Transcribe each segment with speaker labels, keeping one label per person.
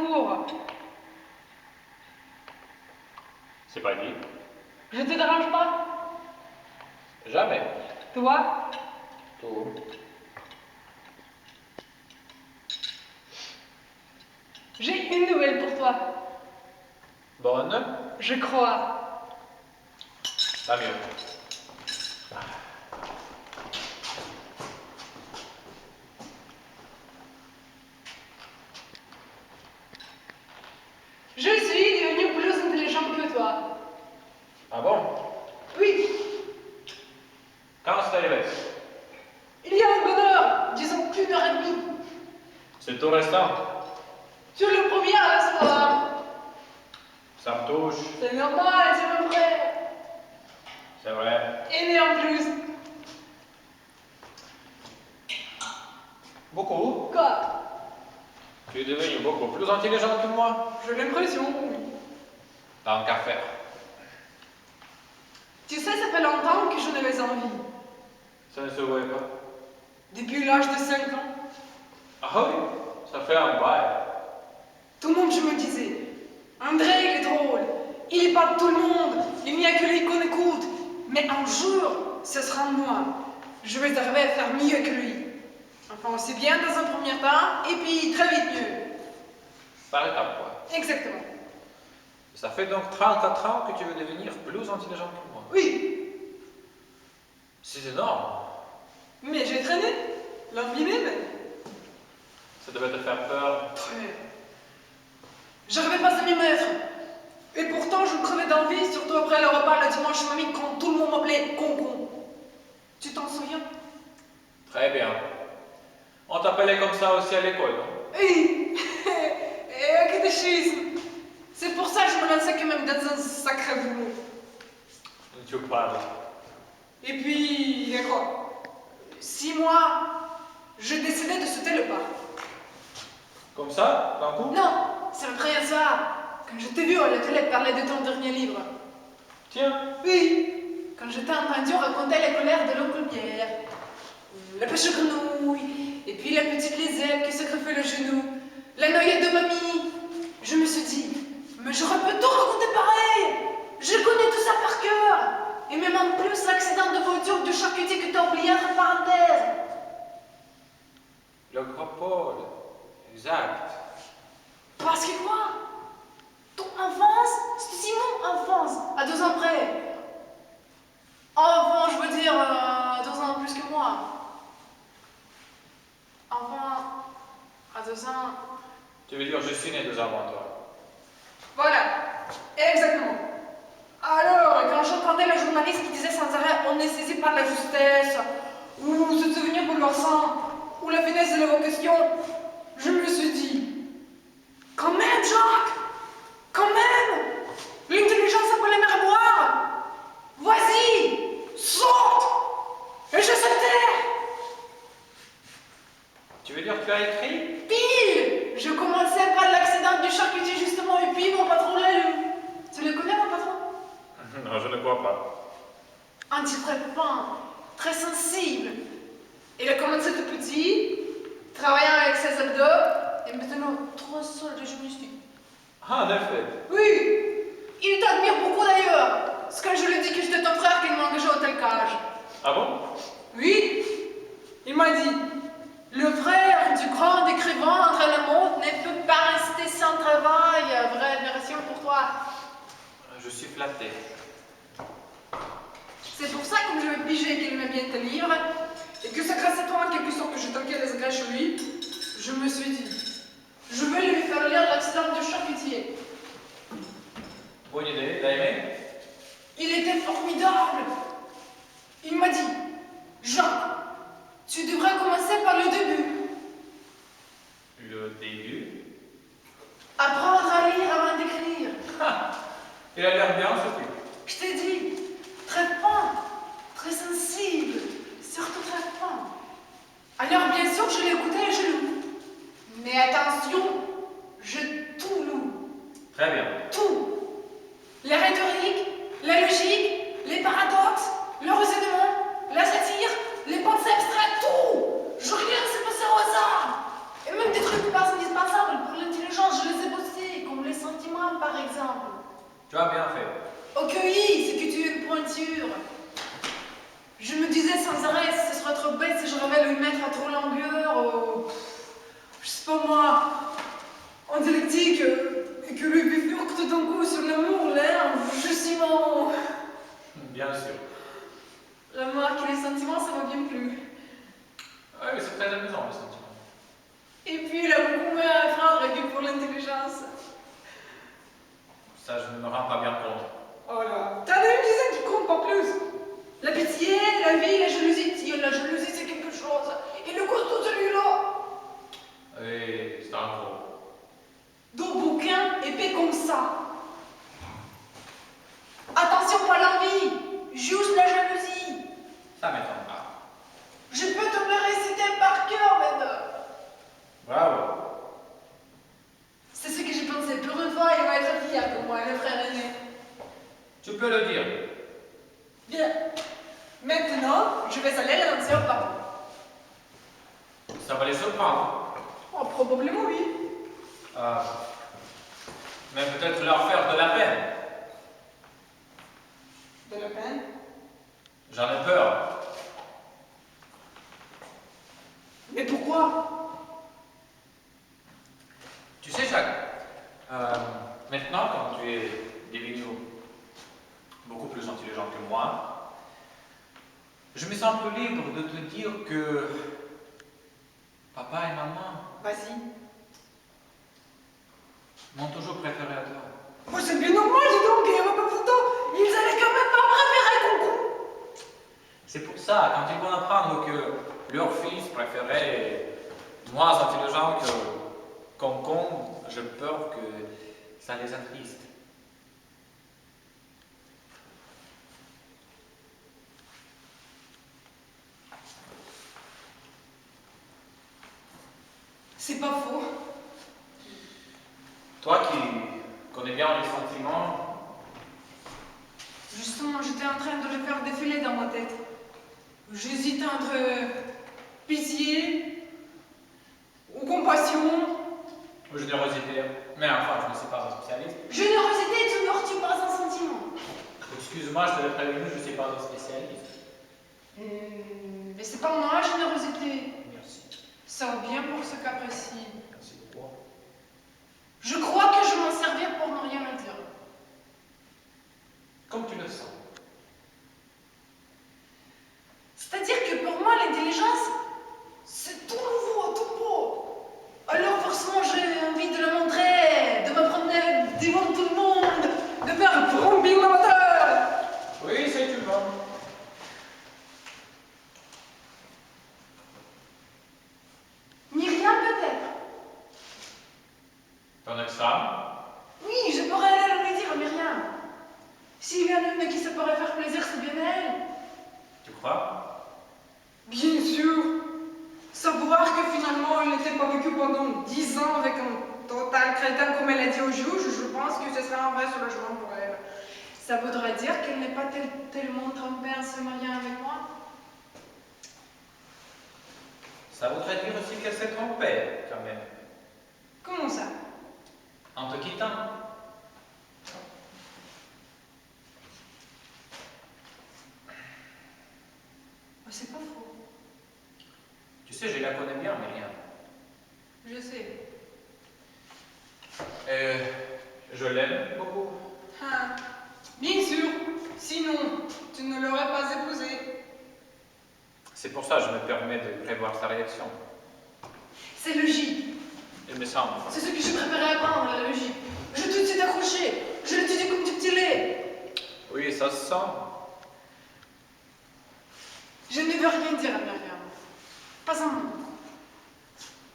Speaker 1: cour.
Speaker 2: C'est pas dit.
Speaker 1: Je te dérange pas?
Speaker 2: Jamais.
Speaker 1: Toi?
Speaker 2: Tout.
Speaker 1: J'ai une nouvelle pour toi.
Speaker 2: Bonne.
Speaker 1: Je crois.
Speaker 2: Tant mieux.
Speaker 1: Je suis devenue plus intelligente que toi.
Speaker 2: Ah bon?
Speaker 1: Oui,
Speaker 2: Quand c'est arrivé?
Speaker 1: il y a une bonne heure, disons qu'une heure et demie.
Speaker 2: C'est tout restant.
Speaker 1: Tu es le premier à la savoir.
Speaker 2: Ça me touche.
Speaker 1: C'est normal, c'est mon frère.
Speaker 2: C'est vrai.
Speaker 1: Et né en plus.
Speaker 2: Beaucoup.
Speaker 1: Quoi?
Speaker 2: Tu es devenu beaucoup plus intelligent que moi.
Speaker 1: J'ai l'impression.
Speaker 2: Tant qu'à faire.
Speaker 1: Tu sais, ça fait longtemps que je n'avais envie.
Speaker 2: Ça ne se voit pas.
Speaker 1: Depuis l'âge de 5 ans.
Speaker 2: Ah oui, ça fait un bail.
Speaker 1: Tout le monde, je me disais, André, il est drôle. Il parle tout le monde. Il n'y a que lui qu'on écoute. Mais un jour, ce sera moi. Je vais arriver à faire mieux que lui. Enfin, aussi bien dans un premier temps, et puis très vite mieux.
Speaker 2: Par étapes, quoi.
Speaker 1: Exactement.
Speaker 2: Ça fait donc 34 ans que tu veux devenir plus intelligent que moi.
Speaker 1: Oui,
Speaker 2: C'est énorme.
Speaker 1: mais j'ai traîné. L'envie même.
Speaker 2: Ça devait te faire peur.
Speaker 1: Très. J'arrivais pas à m'y mettre. Et pourtant, je crevais d'envie, surtout après le repas le dimanche mamie, quand tout le monde m'appelait Concon. Tu t'en souviens?
Speaker 2: Très bien. On t'appelait comme ça aussi à l'école, non?
Speaker 1: Oui. Et au catéchisme. C'est pour ça que je me lançais quand même dans un sacré boulot.
Speaker 2: Tu parles.
Speaker 1: Et puis, il y a quoi? 6 mois, je décidais de sauter le pas.
Speaker 2: Comme ça, d'un coup?
Speaker 1: Non, c'est après ça. Quand je t'ai vu à la télé parler de ton dernier livre.
Speaker 2: Tiens.
Speaker 1: Oui, quand j'étais entendu raconter les colères de l'oncle Pierre, la pêche aux grenouilles, et puis la petite Lisette qui se greffait le genou, la noyade de mamie, je me suis dit, mais j'aurais pu tout raconter pareil. Je connais tout ça par cœur. Et même en plus l'accident de voiture du charcutier que t'as oublié entre parenthèses.
Speaker 2: Le gros Paul. Exact.
Speaker 1: Parce que quoi? Ton enfance, c'est Simon enfance, à 2 ans près. Enfin, je veux dire, 2 ans plus que moi. Enfin, à 2 ans.
Speaker 2: Tu veux dire, je suis né 2 ans avant toi.
Speaker 1: Voilà, exactement. Alors, quand j'entendais le journaliste qui disait sans arrêt on est saisi par la justesse, ou ce souvenir bouleversant, ou la finesse de l'évocation, je me suis dit, quand même, Jacques, quand même, l'intelligence appelle les mers à boire. Vas-y, saute, et je sautais.
Speaker 2: Tu veux dire que tu as écrit?
Speaker 1: Pile, je commençais par l'accident du charcutier justement, et puis mon patron l'a lu. Tu le connais, mon patron?
Speaker 2: Non, je ne crois pas.
Speaker 1: Un type très fin, très sensible. Il a commencé tout petit, travaillant avec ses abdos, et maintenant trop solide, je me suis dit.
Speaker 2: Ah, en effet.
Speaker 1: Oui, il t'admire beaucoup d'ailleurs. C'est quand je lui ai dit que j'étais ton frère qu'il m'a engagé au tel cage.
Speaker 2: Ah bon?
Speaker 1: Oui, il m'a dit, le frère du grand écrivain André Lemont ne peut pas rester sans travail. Vraie admiration pour toi.
Speaker 2: Je suis flatté.
Speaker 1: C'est pour ça, comme je vais piger qu'il aimait bien tes livres, et que c'est grâce à toi en quelque sorte que je tanquais les agrès chez lui, je me suis dit, je vais lui faire lire l'accident du charcutier.
Speaker 2: Bonne idée, t'as aimé?
Speaker 1: Il était formidable. Il m'a dit, Jean, tu devrais commencer par le début.
Speaker 2: Le début?
Speaker 1: Apprendre à lire avant d'écrire.
Speaker 2: Il a l'air bien, ce truc.
Speaker 1: Je t'ai dit, très fin, très sensible, surtout très fin. Alors bien sûr, je l'écoutais et je loue. Mais attention, je tout loue.
Speaker 2: Très bien.
Speaker 1: Tout. La rhétorique, la logique, les paradoxes, le raisonnement, la satire, les pensées abstraites, tout. Je rien ne s'est passé au hasard. Et même des trucs qui paraissent indispensables
Speaker 2: Tu as bien fait.
Speaker 1: Ok, oui, c'est que tu es une pointure. Je me disais sans arrêt, ce serait trop bête si je rêvais lui mettre à trop longueur, je sais pas moi, en dialectique, et que lui bifurque tout d'un coup sur l'amour, l'air, justement.
Speaker 2: Bien sûr.
Speaker 1: Remarque, les sentiments, ça m'a bien plu.
Speaker 2: Oui, c'est très amusant, le sentiment.
Speaker 1: Et puis, il a beaucoup moins à apprendre que pour l'intelligence.
Speaker 2: Ça, je ne me rends pas bien compte.
Speaker 1: Oh là, t'en as une dizaine qui compte pas plus. La pitié, la vie, la jalousie. Tiens, la jalousie, c'est quelque chose. Et le costaud, celui-là.
Speaker 2: Oui, c'est un gros.
Speaker 1: Dos bouquin, épais comme ça. Attention, pas l'envie, juste la jalousie.
Speaker 2: Ça m'étonne pas.
Speaker 1: Je peux te le réciter par cœur, maintenant.
Speaker 2: Bravo.
Speaker 1: C'est ce que j'ai pensé. Pour une fois, il va être fier de moi, le frère aîné.
Speaker 2: Tu peux le dire.
Speaker 1: Bien. Maintenant, je vais aller l'annoncer au papa.
Speaker 2: Ça va les surprendre.
Speaker 1: Oh, probablement oui.
Speaker 2: Mais peut-être leur faire de la peine.
Speaker 1: De la peine.
Speaker 2: J'en ai peur.
Speaker 1: Mais pourquoi?
Speaker 2: Tu sais, Jacques, maintenant, quand tu es devenu beaucoup plus intelligent que moi, je me sens plus libre de te dire que papa et maman
Speaker 1: Vas-y.
Speaker 2: m'ont toujours préféré à toi.
Speaker 1: Oh, c'est bien normal, dis donc, il n'y avait pas photo. Ils allaient quand même pas préférer Coucou.
Speaker 2: C'est pour ça, quand ils vont apprendre que leur fils préféré est moins intelligent que Concombre, j'ai peur que ça les attriste.
Speaker 1: C'est pas faux.
Speaker 2: Toi qui connais bien les sentiments,
Speaker 1: Justement, j'étais en train de le faire défiler dans ma tête. J'hésitais entre pitié ou compassion.
Speaker 2: ou générosité, mais enfin, je ne suis pas un spécialiste.
Speaker 1: Générosité est une vertu, pas un sentiment.
Speaker 2: Excuse-moi, je t'avais prévenu, je ne suis pas un spécialiste.
Speaker 1: Mais c'est pas moi, générosité.
Speaker 2: Merci.
Speaker 1: Ça va bien pour ce cas précis.
Speaker 2: Merci beaucoup.
Speaker 1: Je crois que je m'en servir pour ne rien me dire.
Speaker 2: Comme tu le sens.
Speaker 1: C'est-à-dire que pour moi, l'intelligence, c'est tout nouveau, tout beau. Alors forcément, j'ai envie de le montrer, de me promener devant tout le monde, de faire brombir le moteur.
Speaker 2: Oui, c'est une bonne.
Speaker 1: Myriam peut-être.
Speaker 2: Ton ex-femme?
Speaker 1: Oui, je pourrais aller lui dire à Myriam. S'il y en a une qui se pourrait faire plaisir, c'est bien elle.
Speaker 2: Tu crois?
Speaker 1: Bien sûr. Savoir que finalement, elle n'était pas vécue pendant 10 ans avec un total crétin comme elle a dit au juge, je pense que ce serait un vrai soulagement pour elle. Ça voudrait dire qu'elle n'est pas tellement trompée en se mariant avec moi.
Speaker 2: Ça voudrait dire aussi qu'elle s'est trompée, quand même.
Speaker 1: Comment ça?
Speaker 2: En te quittant.
Speaker 1: Oh, c'est pas faux.
Speaker 2: Tu sais, je la connais bien, Myriam.
Speaker 1: Je sais.
Speaker 2: Et je l'aime beaucoup.
Speaker 1: Ah, bien sûr. Sinon, tu ne l'aurais pas épousée.
Speaker 2: C'est pour ça que je me permets de prévoir sa réaction.
Speaker 1: C'est logique.
Speaker 2: Il me semble.
Speaker 1: C'est ce que je préférais apprendre, la logique. Je te suis accroché. Je le dis comme du petit lait.
Speaker 2: Oui, ça se sent.
Speaker 1: Je ne veux rien dire à Myriam. Pas un mot.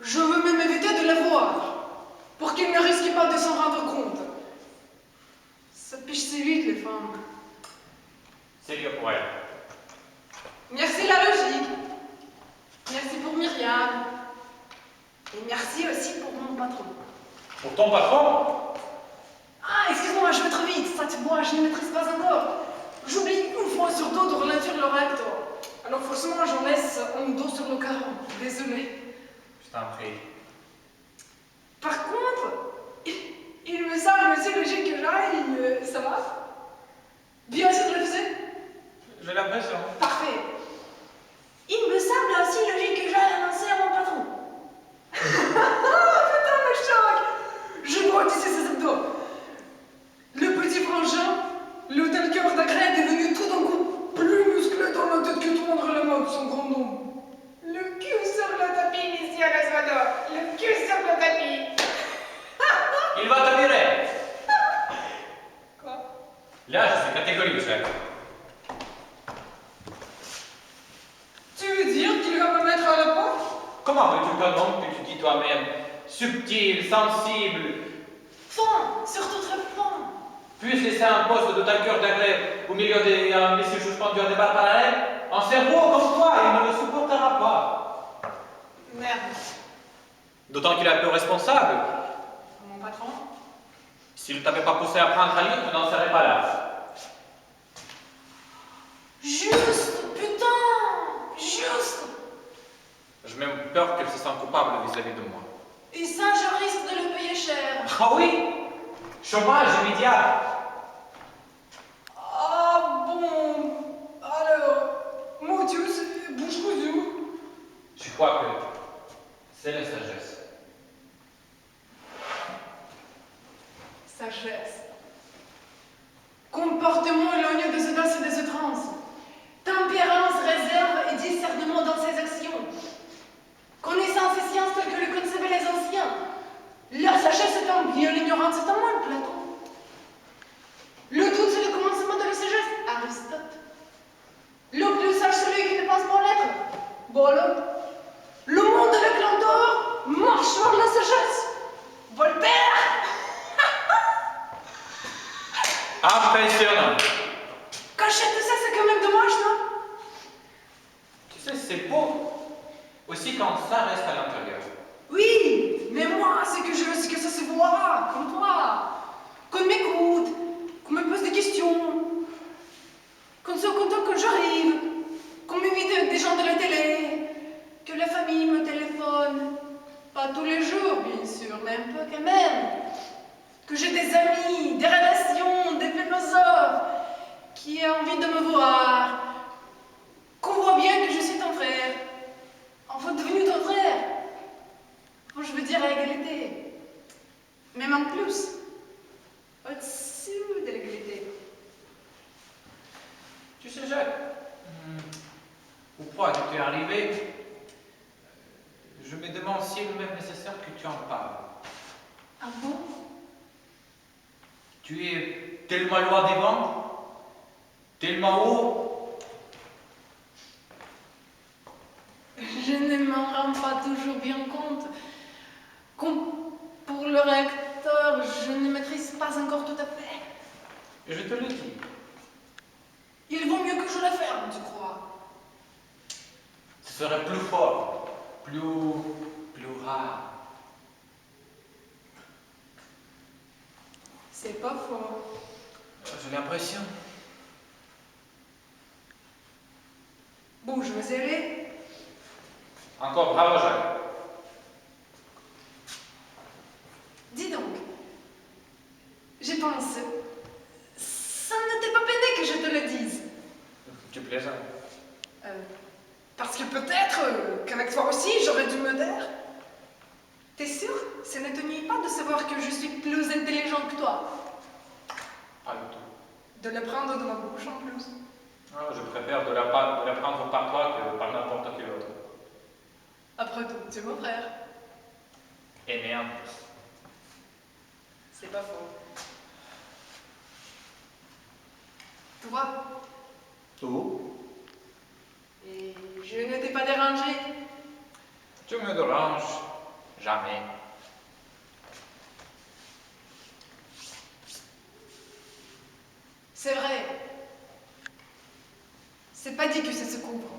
Speaker 1: Je veux même éviter de la voir. Pour qu'elle ne risque pas de s'en rendre compte. Ça piche si vite, les femmes.
Speaker 2: C'est mieux pour elle.
Speaker 1: Merci la logique. Merci pour Myriam. Et merci aussi pour mon patron.
Speaker 2: Pour ton patron?
Speaker 1: Ah, excuse-moi, je vais trop vite. Ça, moi, je ne maîtrise pas encore. J'oublie une fois sur deux de ralentir le recto. Alors forcément, j'en laisse un dos sur le carreau. Désolée.
Speaker 2: Je t'en prie.
Speaker 1: Par contre, il me semble aussi logique que j'aille, ça
Speaker 2: Jacques.
Speaker 1: Tu veux dire qu'il va me mettre à la porte?
Speaker 2: Comment veux-tu qu'un homme que tu dis toi-même, subtil, sensible,
Speaker 1: Fin, surtout très fin.
Speaker 2: puisse laisser un poste de tanker d'anglais au milieu des messieurs suspendus à des barres parallèles? Un cerveau comme toi, il ne le supportera pas.
Speaker 1: Merde.
Speaker 2: D'autant qu'il est un peu responsable.
Speaker 1: Mon patron?
Speaker 2: S'il ne t'avait pas poussé à prendre à lire, tu n'en serais pas là.
Speaker 1: Juste, putain, juste.
Speaker 2: J'ai même peur qu'elle se sente coupable vis-à-vis de moi.
Speaker 1: Et ça, je risque de le payer cher.
Speaker 2: Ah oui? Chômage immédiat.
Speaker 1: Ah bon, alors, mon Dieu, c'est bouche cousue.
Speaker 2: Je crois que c'est la sagesse.
Speaker 1: Sagesse. Comportement éloigné des audaces et des outrances. Tempérance, réserve et discernement dans ses actions. Connaissance et science telles que les concevaient les anciens. La sagesse est un bien, l'ignorance est un mal, Platon. Le doute, c'est le commencement de la sagesse, Aristote. Le plus sage, celui qui ne pense pas l'être, Boileau. Le monde est le clan d'or, marche vers la sagesse, Voltaire.
Speaker 2: Impressionnant.
Speaker 1: Cacher tout ça, c'est quand même dommage, non?
Speaker 2: Tu sais, c'est beau. Aussi quand ça reste à l'intérieur.
Speaker 1: Oui, mais moi, c'est que je veux c'est que ça se voit, comme toi. Qu'on m'écoute, qu'on me pose des questions, qu'on soit content quand j'arrive, qu'on m'invite des gens de la télé, que la famille me téléphone. Pas tous les jours, bien sûr, mais un peu quand même. Que j'ai des amis, des relations, des philosophes qui aient envie de me voir. Qu'on voit bien que je suis ton frère. Enfin, devenu ton frère. Bon, je veux dire à égalité. Même en plus. Au-dessus de l'égalité.
Speaker 2: Tu sais, Jacques, au point que tu es arrivé, je me demande s'il est même nécessaire que tu en parles.
Speaker 1: Ah bon?
Speaker 2: Tu es tellement loin des vents, tellement haut.
Speaker 1: Je ne m'en rends pas toujours bien compte. Comme pour le recteur, je ne maîtrise pas encore tout à fait.
Speaker 2: Je te le dis.
Speaker 1: Il vaut mieux que je la ferme, tu crois?
Speaker 2: Ce serait plus fort, plus rare.
Speaker 1: C'est pas faux.
Speaker 2: J'ai l'impression.
Speaker 1: Bon, je vais y aller.
Speaker 2: Encore bravo, Jacques.
Speaker 1: Dis donc, j'y pense. Ça ne t'est pas peiné que je te le dise.
Speaker 2: Tu plaisantes.
Speaker 1: Parce que peut-être qu'avec toi aussi, j'aurais dû me taire. T'es sûr? Ça ne te nuit pas de savoir que je suis plus intelligent que toi?
Speaker 2: Pas du tout.
Speaker 1: De l'apprendre de ma bouche en plus.
Speaker 2: Ah, je préfère de l'apprendre par toi que par n'importe quel autre.
Speaker 1: Après tout, tu es mon frère.
Speaker 2: Aimé en plus.
Speaker 1: C'est pas faux. Tu vois?
Speaker 2: Tout?
Speaker 1: Et je ne t'ai pas dérangé.
Speaker 2: Tu me déranges jamais.
Speaker 1: C'est vrai. C'est pas dit que ça se couvre.